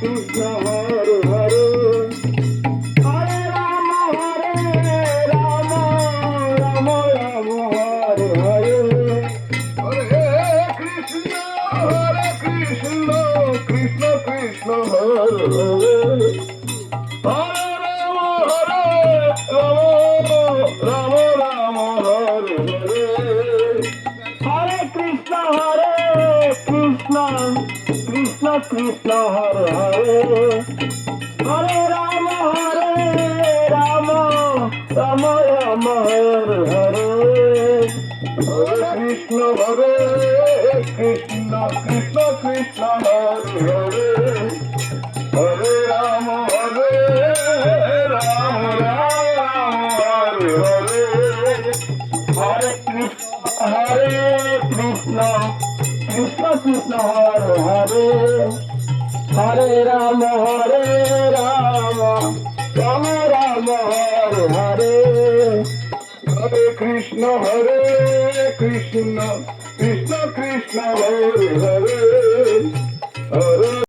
Krishna Hare Hare Hare Rama Rama Rama Hare Hare Hare Krishna Krishna Krishna Hare Hare Hare Rama Rama Rama Hare Hare Hare Krishna Krishna Krishna Hare Hare Hare Rama Rama Rama Hare Hare Hare Krishna Krishna Krishna Hare Hare Hare Rama Rama Hare Hare Hare Krishna Krishna Hare Hare Hare Rama Rama Hare Hare Hare Krishna Krishna Hare Hare